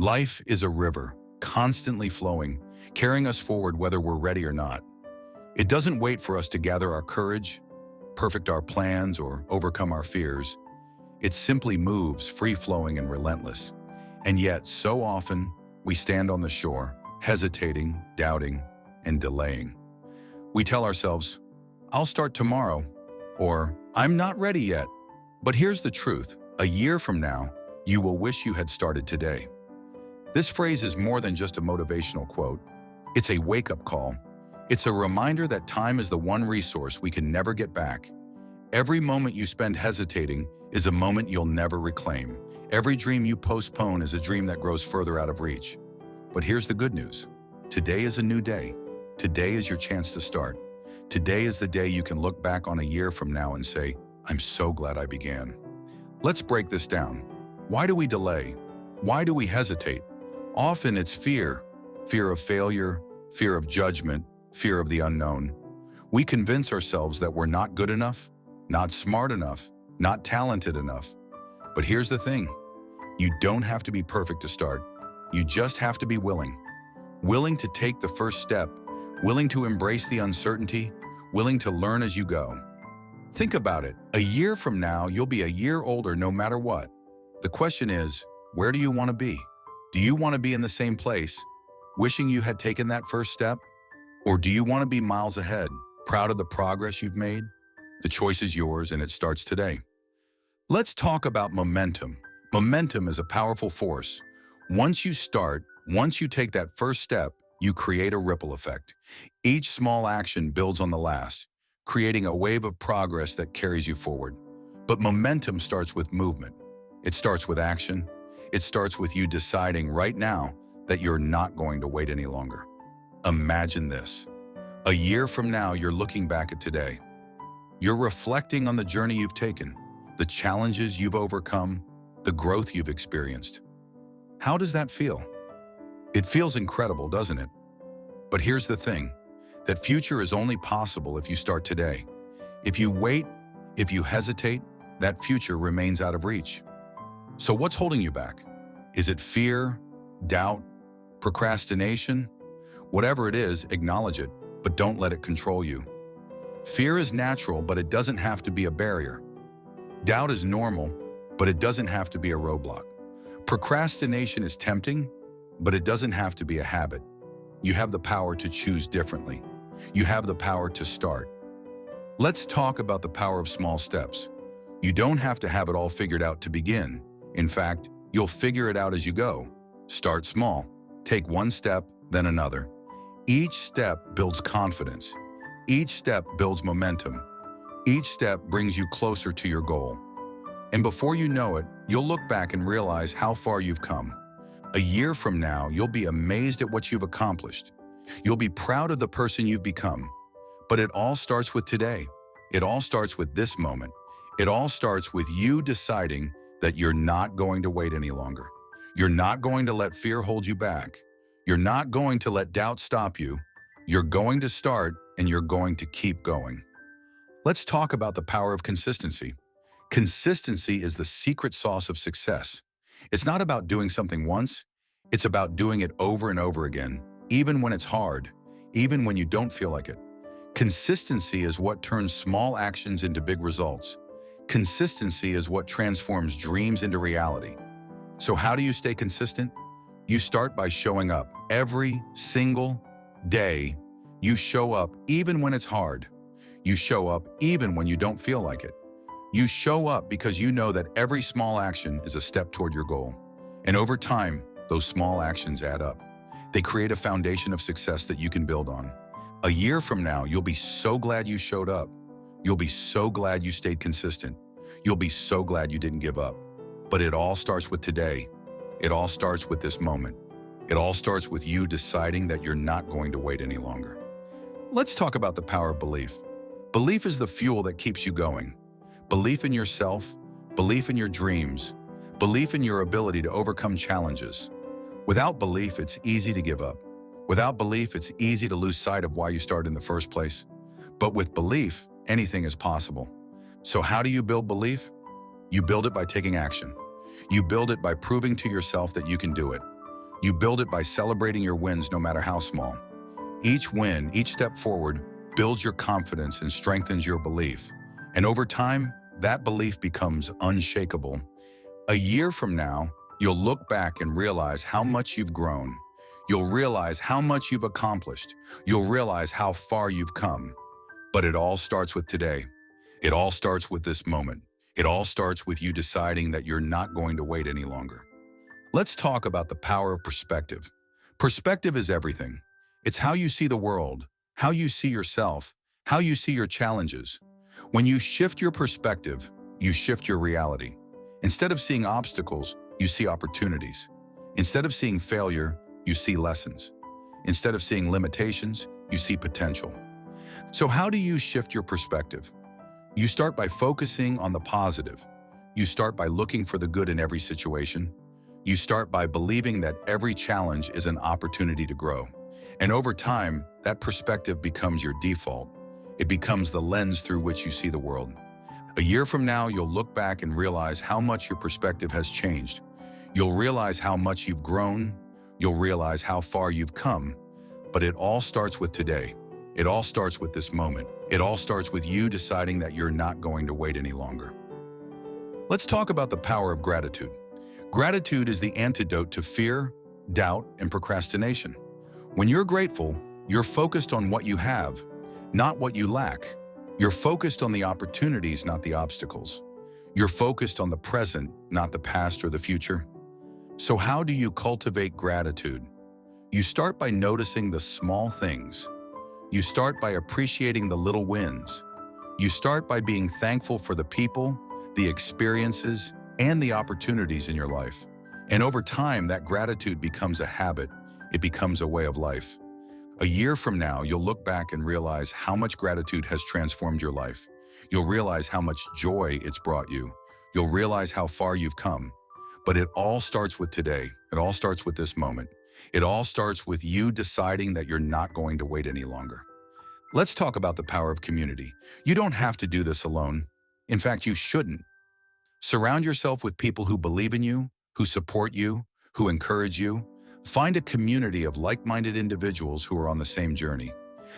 Life is a river, constantly flowing, carrying us forward whether we're ready or not. It doesn't wait for us to gather our courage, perfect our plans, or overcome our fears. It simply moves, free-flowing and relentless. And yet, so often, we stand on the shore, hesitating, doubting, and delaying. We tell ourselves, "I'll start tomorrow," or "I'm not ready yet." But here's the truth. A year from now, you will wish you had started today. This phrase is more than just a motivational quote. It's a wake-up call. It's a reminder that time is the one resource we can never get back. Every moment you spend hesitating is a moment you'll never reclaim. Every dream you postpone is a dream that grows further out of reach. But here's the good news. Today is a new day. Today is your chance to start. Today is the day you can look back on a year from now and say, "I'm so glad I began." Let's break this down. Why do we delay? Why do we hesitate? Often it's fear. Fear of failure, fear of judgment, fear of the unknown. We convince ourselves that we're not good enough, not smart enough, not talented enough. But here's the thing. You don't have to be perfect to start. You just have to be willing. Willing to take the first step, willing to embrace the uncertainty, willing to learn as you go. Think about it. A year from now, you'll be a year older no matter what. The question is, where do you want to be? Do you want to be in the same place, wishing you had taken that first step? Or do you want to be miles ahead, proud of the progress you've made? The choice is yours, and it starts today. Let's talk about momentum. Momentum is a powerful force. Once you start, once you take that first step, you create a ripple effect. Each small action builds on the last, creating a wave of progress that carries you forward. But momentum starts with movement. It starts with action. It starts with you deciding right now that you're not going to wait any longer. Imagine this. A year from now, you're looking back at today. You're reflecting on the journey you've taken, the challenges you've overcome, the growth you've experienced. How does that feel? It feels incredible, doesn't it? But here's the thing. That future is only possible if you start today. If you wait, if you hesitate, that future remains out of reach. So what's holding you back? Is it fear, doubt, procrastination? Whatever it is, acknowledge it, but don't let it control you. Fear is natural, but it doesn't have to be a barrier. Doubt is normal, but it doesn't have to be a roadblock. Procrastination is tempting, but it doesn't have to be a habit. You have the power to choose differently. You have the power to start. Let's talk about the power of small steps. You don't have to have it all figured out to begin. In fact, you'll figure it out as you go. Start small. Take one step, then another. Each step builds confidence. Each step builds momentum. Each step brings you closer to your goal. And before you know it, you'll look back and realize how far you've come. A year from now, you'll be amazed at what you've accomplished. You'll be proud of the person you've become. But it all starts with today. It all starts with this moment. It all starts with you deciding that you're not going to wait any longer. You're not going to let fear hold you back. You're not going to let doubt stop you. You're going to start, and you're going to keep going. Let's talk about the power of consistency. Consistency is the secret sauce of success. It's not about doing something once. It's about doing it over and over again, even when it's hard, even when you don't feel like it. Consistency is what turns small actions into big results. Consistency is what transforms dreams into reality. So how do you stay consistent? You start by showing up every single day. You show up even when it's hard. You show up even when you don't feel like it. You show up because you know that every small action is a step toward your goal. And over time, those small actions add up. They create a foundation of success that you can build on. A year from now, you'll be so glad you showed up. You'll be so glad you stayed consistent. You'll be so glad you didn't give up. But it all starts with today. It all starts with this moment. It all starts with you deciding that you're not going to wait any longer. Let's talk about the power of belief. Belief is the fuel that keeps you going. Belief in yourself, belief in your dreams, belief in your ability to overcome challenges. Without belief, it's easy to give up. Without belief, it's easy to lose sight of why you started in the first place. But with belief, anything is possible. So how do you build belief? You build it by taking action. You build it by proving to yourself that you can do it. You build it by celebrating your wins no matter how small. Each win, each step forward, builds your confidence and strengthens your belief. And over time, that belief becomes unshakable. A year from now, you'll look back and realize how much you've grown. You'll realize how much you've accomplished. You'll realize how far you've come. But it all starts with today. It all starts with this moment. It all starts with you deciding that you're not going to wait any longer. Let's talk about the power of perspective. Perspective is everything. It's how you see the world, how you see yourself, how you see your challenges. When you shift your perspective, you shift your reality. Instead of seeing obstacles, you see opportunities. Instead of seeing failure, you see lessons. Instead of seeing limitations, you see potential. So how do you shift your perspective? You start by focusing on the positive. You start by looking for the good in every situation. You start by believing that every challenge is an opportunity to grow. And over time, that perspective becomes your default. It becomes the lens through which you see the world. A year from now, you'll look back and realize how much your perspective has changed. You'll realize how much you've grown. You'll realize how far you've come. But it all starts with today. It all starts with this moment. It all starts with you deciding that you're not going to wait any longer. Let's talk about the power of gratitude. Gratitude is the antidote to fear, doubt, and procrastination. When you're grateful, you're focused on what you have, not what you lack. You're focused on the opportunities, not the obstacles. You're focused on the present, not the past or the future. So how do you cultivate gratitude? You start by noticing the small things. You start by appreciating the little wins. You start by being thankful for the people, the experiences, and the opportunities in your life. And over time, that gratitude becomes a habit. It becomes a way of life. A year from now, you'll look back and realize how much gratitude has transformed your life. You'll realize how much joy it's brought you. You'll realize how far you've come. But it all starts with today. It all starts with this moment. It all starts with you deciding that you're not going to wait any longer. Let's talk about the power of community. You don't have to do this alone. In fact, you shouldn't. Surround yourself with people who believe in you, who support you, who encourage you. Find a community of like-minded individuals who are on the same journey.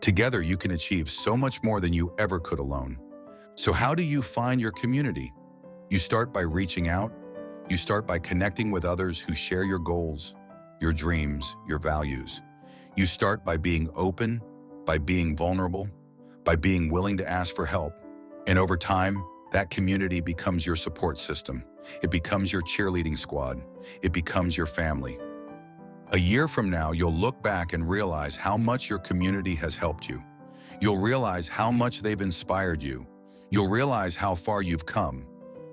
Together, you can achieve so much more than you ever could alone. So how do you find your community? You start by reaching out. You start by connecting with others who share your goals, your dreams, your values. You start by being open, by being vulnerable, by being willing to ask for help. And over time, that community becomes your support system. It becomes your cheerleading squad. It becomes your family. A year from now, you'll look back and realize how much your community has helped you. You'll realize how much they've inspired you. You'll realize how far you've come.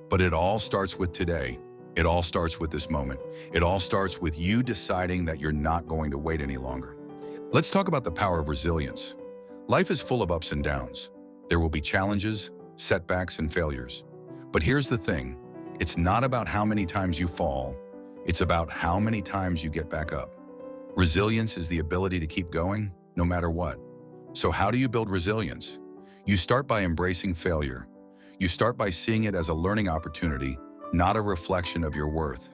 But it all starts with today. It all starts with this moment. It all starts with you deciding that you're not going to wait any longer. Let's talk about the power of resilience. Life is full of ups and downs. There will be challenges, setbacks, and failures. But here's the thing. It's not about how many times you fall. It's about how many times you get back up. Resilience is the ability to keep going no matter what. So how do you build resilience? You start by embracing failure. You start by seeing it as a learning opportunity, not a reflection of your worth.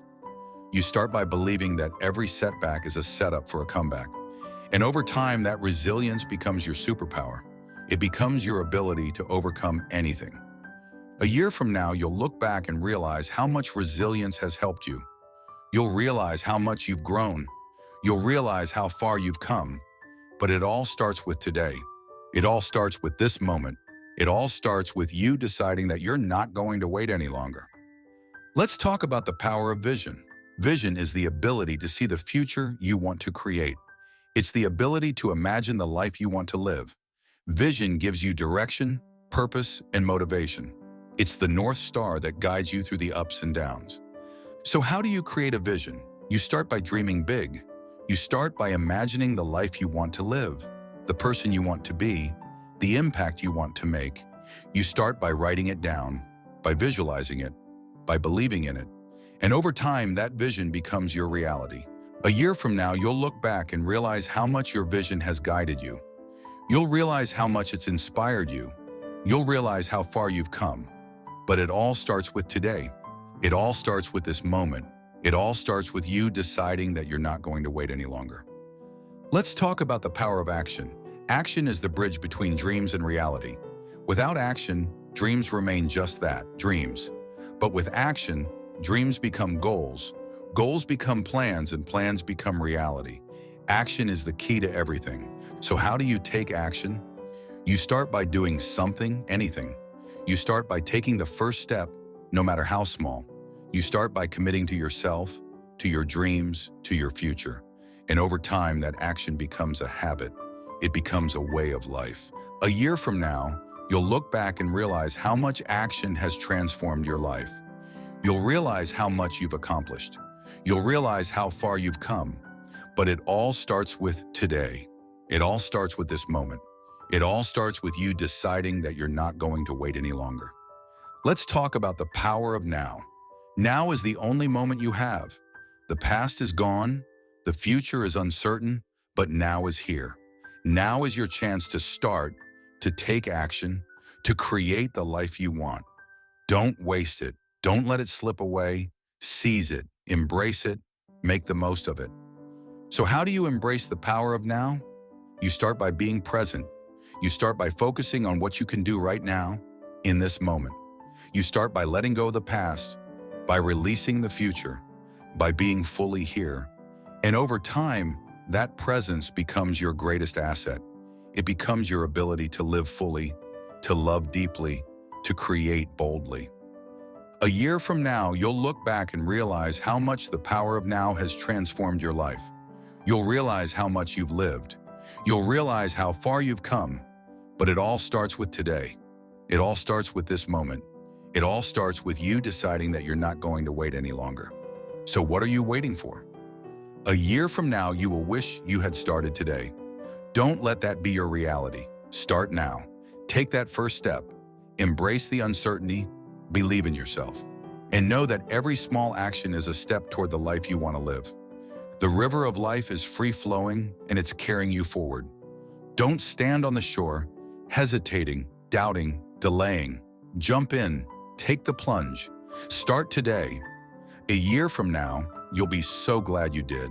You start by believing that every setback is a setup for a comeback. And over time, that resilience becomes your superpower. It becomes your ability to overcome anything. A year from now, you'll look back and realize how much resilience has helped you. You'll realize how much you've grown. You'll realize how far you've come. But it all starts with today. It all starts with this moment. It all starts with you deciding that you're not going to wait any longer. Let's talk about the power of vision. Vision is the ability to see the future you want to create. It's the ability to imagine the life you want to live. Vision gives you direction, purpose, and motivation. It's the North Star that guides you through the ups and downs. So how do you create a vision? You start by dreaming big. You start by imagining the life you want to live, the person you want to be, the impact you want to make. You start by writing it down, by visualizing it, by believing in it. And over time, that vision becomes your reality. A year from now, you'll look back and realize how much your vision has guided you. You'll realize how much it's inspired you. You'll realize how far you've come. But it all starts with today. It all starts with this moment. It all starts with you deciding that you're not going to wait any longer. Let's talk about the power of action. Action is the bridge between dreams and reality. Without action, dreams remain just that, dreams. But with action, dreams become goals. Goals become plans, and plans become reality. Action is the key to everything. So how do you take action? You start by doing something, anything. You start by taking the first step, no matter how small. You start by committing to yourself, to your dreams, to your future. And over time, that action becomes a habit. It becomes a way of life. A year from now, you'll look back and realize how much action has transformed your life. You'll realize how much you've accomplished. You'll realize how far you've come. But it all starts with today. It all starts with this moment. It all starts with you deciding that you're not going to wait any longer. Let's talk about the power of now. Now is the only moment you have. The past is gone, the future is uncertain, but now is here. Now is your chance to start, to take action, to create the life you want. Don't waste it. Don't let it slip away. Seize it, embrace it, make the most of it. So how do you embrace the power of now? You start by being present. You start by focusing on what you can do right now, in this moment. You start by letting go of the past, by releasing the future, by being fully here. And over time, that presence becomes your greatest asset. It becomes your ability to live fully, to love deeply, to create boldly. A year from now, you'll look back and realize how much the power of now has transformed your life. You'll realize how much you've lived. You'll realize how far you've come. But it all starts with today. It all starts with this moment. It all starts with you deciding that you're not going to wait any longer. So what are you waiting for? A year from now, you will wish you had started today. Don't let that be your reality. Start now. Take that first step. Embrace the uncertainty. Believe in yourself. And know that every small action is a step toward the life you want to live. The river of life is free-flowing, and it's carrying you forward. Don't stand on the shore, hesitating, doubting, delaying. Jump in. Take the plunge. Start today. A year from now, you'll be so glad you did.